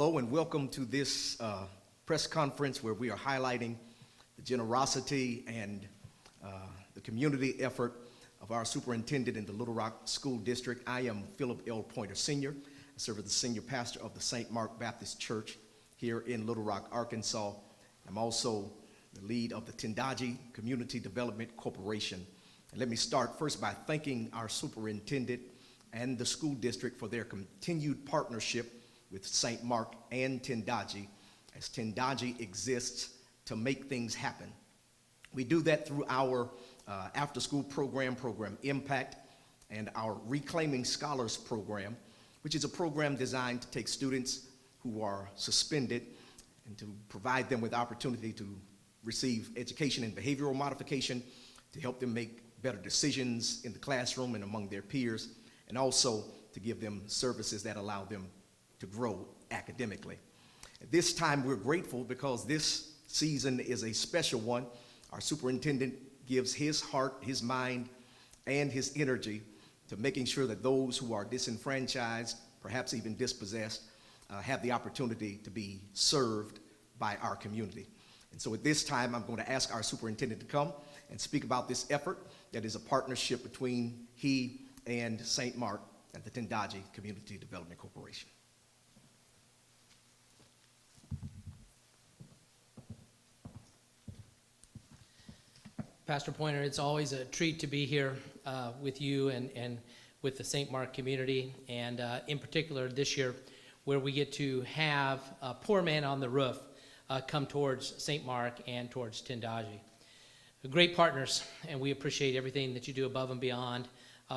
Hello and welcome to this press conference where we are highlighting the generosity and the community effort of our superintendent in the Little Rock School District. I am Phillip L. Pointer Sr. I serve as the senior pastor of the St. Mark Baptist Church here in Little Rock, Arkansas. I'm also the lead of the Tendaji Community Development Corporation. And let me start first by thanking our superintendent and the school district for their continued partnership with St. Mark and Tendaji, as Tendaji exists to make things happen. We do that through our after-school program Impact, and our Reclaiming Scholars program, which is a program designed to take students who are suspended and to provide them with opportunity to receive education and behavioral modification to help them make better decisions in the classroom and among their peers, and also to give them services that allow them to grow academically. At this time, we're grateful because this season is a special one. Our superintendent gives his heart, his mind, and his energy to making sure that those who are disenfranchised, perhaps even dispossessed, have the opportunity to be served by our community. And so at this time, I'm going to ask our superintendent to come and speak about this effort that is a partnership between he and St. Mark and the Tendaji Community Development Corporation. Pastor Pointer, it's always a treat to be here with you and with the St. Mark community, and in particular this year, where we get to have a Poor Man on the Roof come towards St. Mark and towards Tendaji. Great partners, and we appreciate everything that you do above and beyond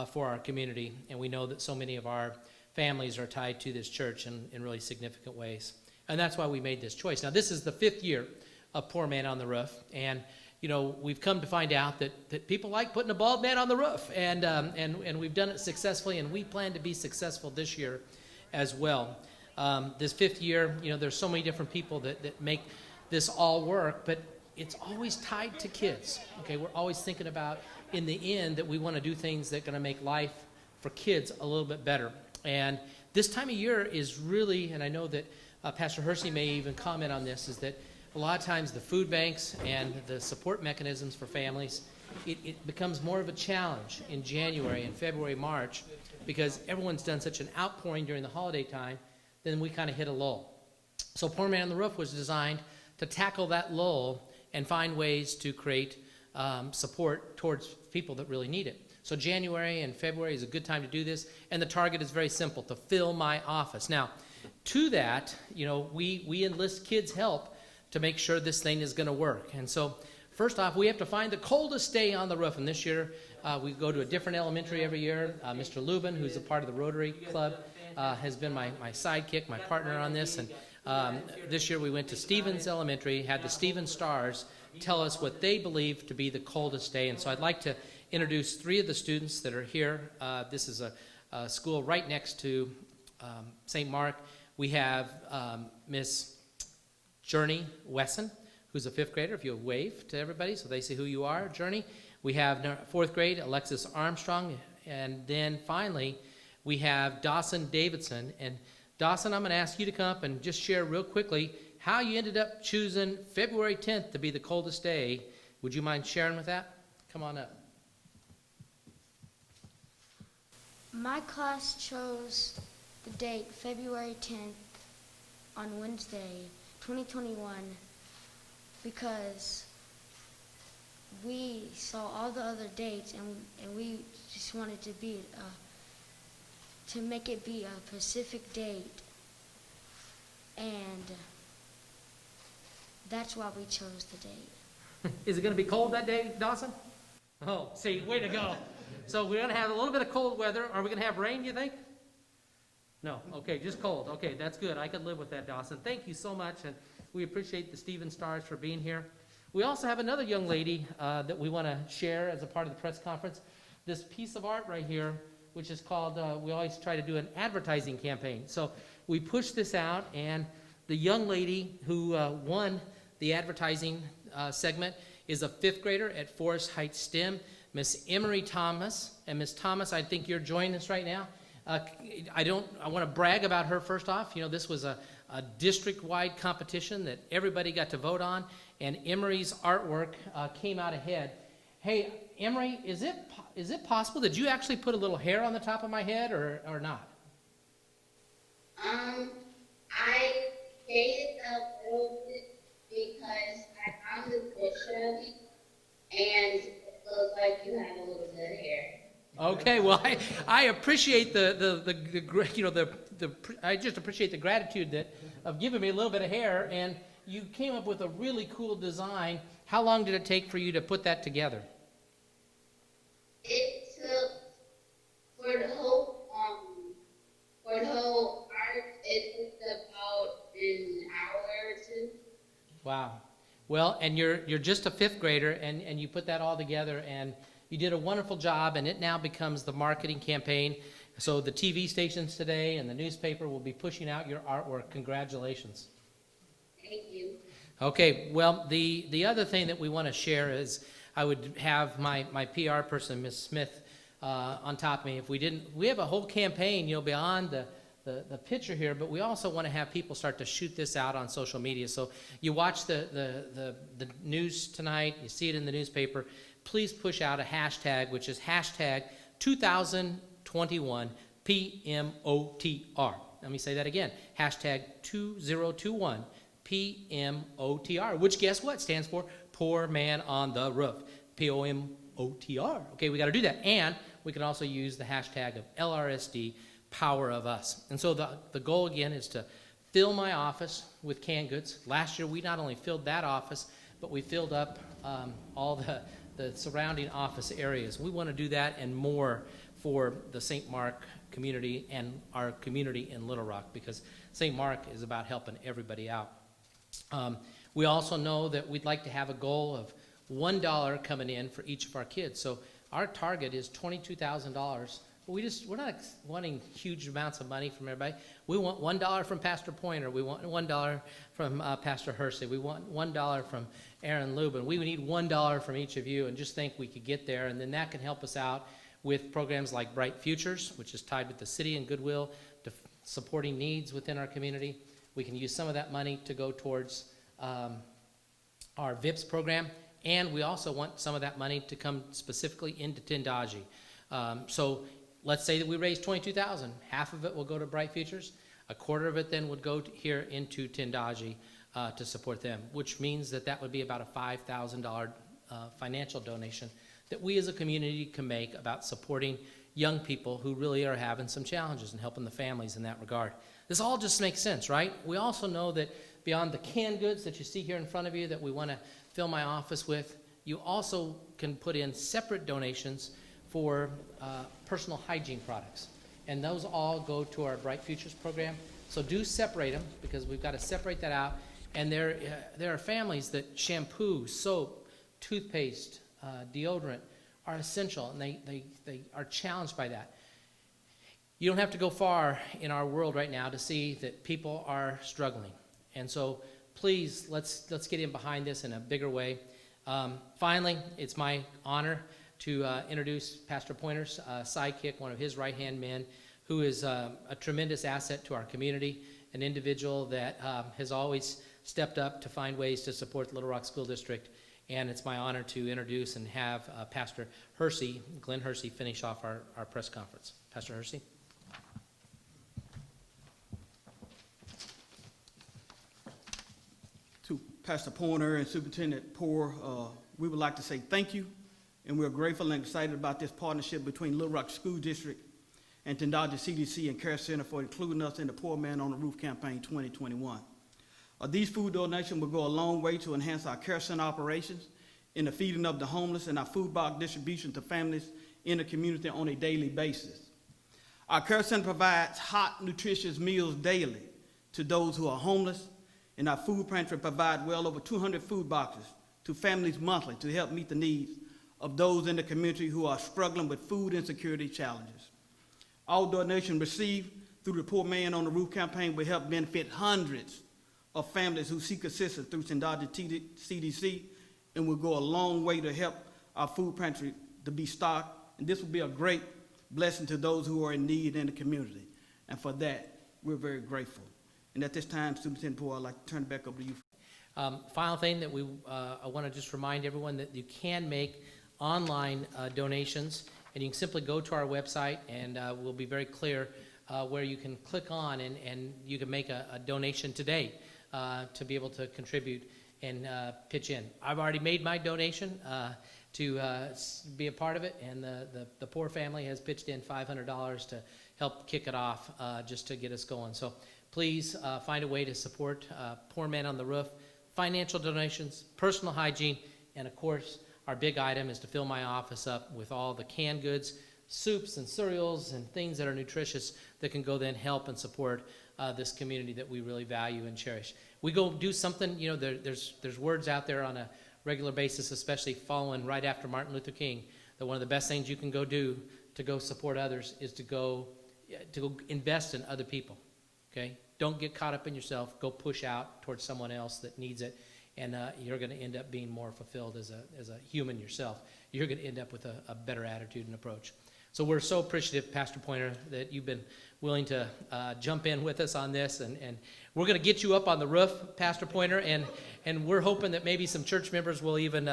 for our community, and we know that so many of our families are tied to this church in really significant ways, and that's why we made this choice. Now, this is the 5th year of Poor Man on the Roof, and you know, we've come to find out that people like putting a bald man on the roof, and we've done it successfully, and we plan to be successful this year as well. This 5th year, you know, there's so many different people that make this all work, but it's always tied to kids, okay? We're always thinking about, in the end, that we want to do things that are going to make life for kids a little bit better. And this time of year is really, and I know that Pastor Hersey may even comment on this, is that a lot of times the food banks and the support mechanisms for families, it becomes more of a challenge in January and February, March, because everyone's done such an outpouring during the holiday time, then we kind of hit a lull. So Poor Man on the Roof was designed to tackle that lull and find ways to create support towards people that really need it. So January and February is a good time to do this, and the target is very simple, to fill my office. Now, to that, you know, we enlist kids' help to make sure this thing is going to work. And so, first off, we have to find the coldest day on the roof. And this year, we go to a different elementary every year. Mr. Lubin, who's a part of the Rotary Club, has been my sidekick, my partner on this. And this year we went to Stevens Elementary, had the Stevens Stars tell us what they believe to be the coldest day. And so I'd like to introduce 3 of the students that are here. This is a school right next to St. Mark. We have Miss Journey Wesson, who's a 5th grader. If you'll wave to everybody so they see who you are, Journey. We have 4th grade, Alexis Armstrong. And then finally, we have Dawson Davidson. And Dawson, I'm going to ask you to come up and just share real quickly how you ended up choosing February 10th to be the coldest day. Would you mind sharing with that? Come on up. My class chose the date February 10th on Wednesday, 2021, because we saw all the other dates and we just wanted to be to make it be a Pacific date, and that's why we chose the date. Is it going to be cold that day, Dawson? Oh, see, way to go. So we're going to have a little bit of cold weather. Are we going to have rain, you think? No, okay, just cold. Okay, that's good. I could live with that, Dawson. Thank you so much, and we appreciate the Stevens Stars for being here. We also have another young lady that we want to share as a part of the press conference. This piece of art right here, which is called, we always try to do an advertising campaign. So we pushed this out, and the young lady who won the advertising segment is a 5th grader at Forest Heights STEM, Miss Emery Thomas. And Miss Thomas, I think you're joining us right now. I want to brag about her first off. You know, this was a a district-wide competition that everybody got to vote on, and Emery's artwork came out ahead. Hey, Emery, is it possible that you actually put a little hair on the top of my head, or not? I made it a little bit because I found the picture and it looks like you have a little bit of hair. Okay, well, I appreciate I just appreciate the gratitude of giving me a little bit of hair, and you came up with a really cool design. How long did it take for you to put that together? It took for the whole art. It took about an hour or two. Wow. Well, and you're just a fifth grader, and you put that all together, and you did a wonderful job, and it now becomes the marketing campaign. So the TV stations today and the newspaper will be pushing out your artwork. Congratulations. Thank you. Okay, well, the other thing that we want to share is I would have my PR person, Ms. Smith, on top of me. We have a whole campaign, beyond the picture here, but we also want to have people start to shoot this out on social media. So you watch the news tonight, you see it in the newspaper, please push out a hashtag, which is hashtag 2021 PMOTR. Let me say that again, hashtag 2021 PMOTR, which guess what stands for Poor Man on the Roof, POMOTR. Okay, we got to do that. And we can also use the hashtag of LRSD, Power of Us. And so the goal again is to fill my office with canned goods. Last year we not only filled that office, but we filled up all the surrounding office areas. We want to do that and more for the St. Mark community and our community in Little Rock, because St. Mark is about helping everybody out. We also know that we'd like to have a goal of $1 coming in for each of our kids. So our target is $22,000. We're not wanting huge amounts of money from everybody. We want $1 from Pastor Pointer. We want $1 from Pastor Hersey. We want $1 from Aaron Lubin. We would need $1 from each of you, and just think we could get there, and then that can help us out with programs like Bright Futures, which is tied with the city and Goodwill to supporting needs within our community. We can use some of that money to go towards our VIPS program, and we also want some of that money to come specifically into Tindaji. So let's say that we raise $22,000. Half of it will go to Bright Futures. A quarter of it then would go here into Tindaji to support them, which means that would be about a $5,000 financial donation that we as a community can make about supporting young people who really are having some challenges and helping the families in that regard. This all just makes sense, right? We also know that beyond the canned goods that you see here in front of you that we want to fill my office with, you also can put in separate donations for personal hygiene products. And those all go to our Bright Futures program. So do separate them, because we've got to separate that out. And there are families that shampoo, soap, toothpaste, deodorant are essential, and they are challenged by that. You don't have to go far in our world right now to see that people are struggling. And so please, let's get in behind this in a bigger way. Finally, it's my honor to introduce Pastor Pointer's sidekick, one of his right-hand men, who is a tremendous asset to our community, an individual that has always stepped up to find ways to support the Little Rock School District. And it's my honor to introduce and have Pastor Hersey, Glenn Hersey, finish off our press conference. Pastor Hersey. To Pastor Pointer and Superintendent Poore, we would like to say thank you, and we're grateful and excited about this partnership between Little Rock School District and Tindaji CDC and Care Center for including us in the Poor Man on the Roof campaign 2021. These food donations will go a long way to enhance our care center operations in the feeding of the homeless and our food box distribution to families in the community on a daily basis. Our care center provides hot, nutritious meals daily to those who are homeless, and our food pantry provides well over 200 food boxes to families monthly to help meet the needs of those in the community who are struggling with food insecurity challenges. All donations received through the Poor Man on the Roof campaign will help benefit hundreds of families who seek assistance through Tindaji CDC, and will go a long way to help our food pantry to be stocked. And this will be a great blessing to those who are in need in the community. And for that, we're very grateful. And at this time, Superintendent Poore, I'd like to turn it back over to you. Final thing that I want to just remind everyone that you can make online donations, and you can simply go to our website, and we'll be very clear where you can click on, and you can make a donation today to be able to contribute and pitch in. I've already made my donation to be a part of it, and the Poore family has pitched in $500 to help kick it off, just to get us going. So please find a way to support Poor Men on the Roof. Financial donations, personal hygiene, and of course, our big item is to fill my office up with all the canned goods, soups and cereals and things that are nutritious that can go then help and support this community that we really value and cherish. We go do something, you know, there's words out there on a regular basis, especially following right after Martin Luther King, that one of the best things you can go do to go support others is to go invest in other people, okay? Don't get caught up in yourself. Go push out towards someone else that needs it, and you're going to end up being more fulfilled as a human yourself. You're going to end up with a better attitude and approach. So we're so appreciative, Pastor Pointer, that you've been willing to jump in with us on this, and we're going to get you up on the roof, Pastor Pointer, and we're hoping that maybe some church members will even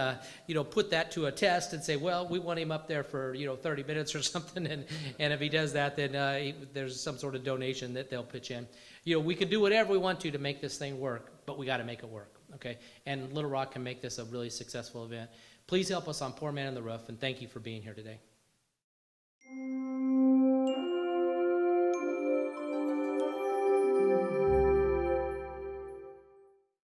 put that to a test and say, well, we want him up there for 30 minutes or something, and if he does that, then there's some sort of donation that they'll pitch in. We can do whatever we want to make this thing work, but we got to make it work, okay? And Little Rock can make this a really successful event. Please help us on Poor Man on the Roof, and thank you for being here today.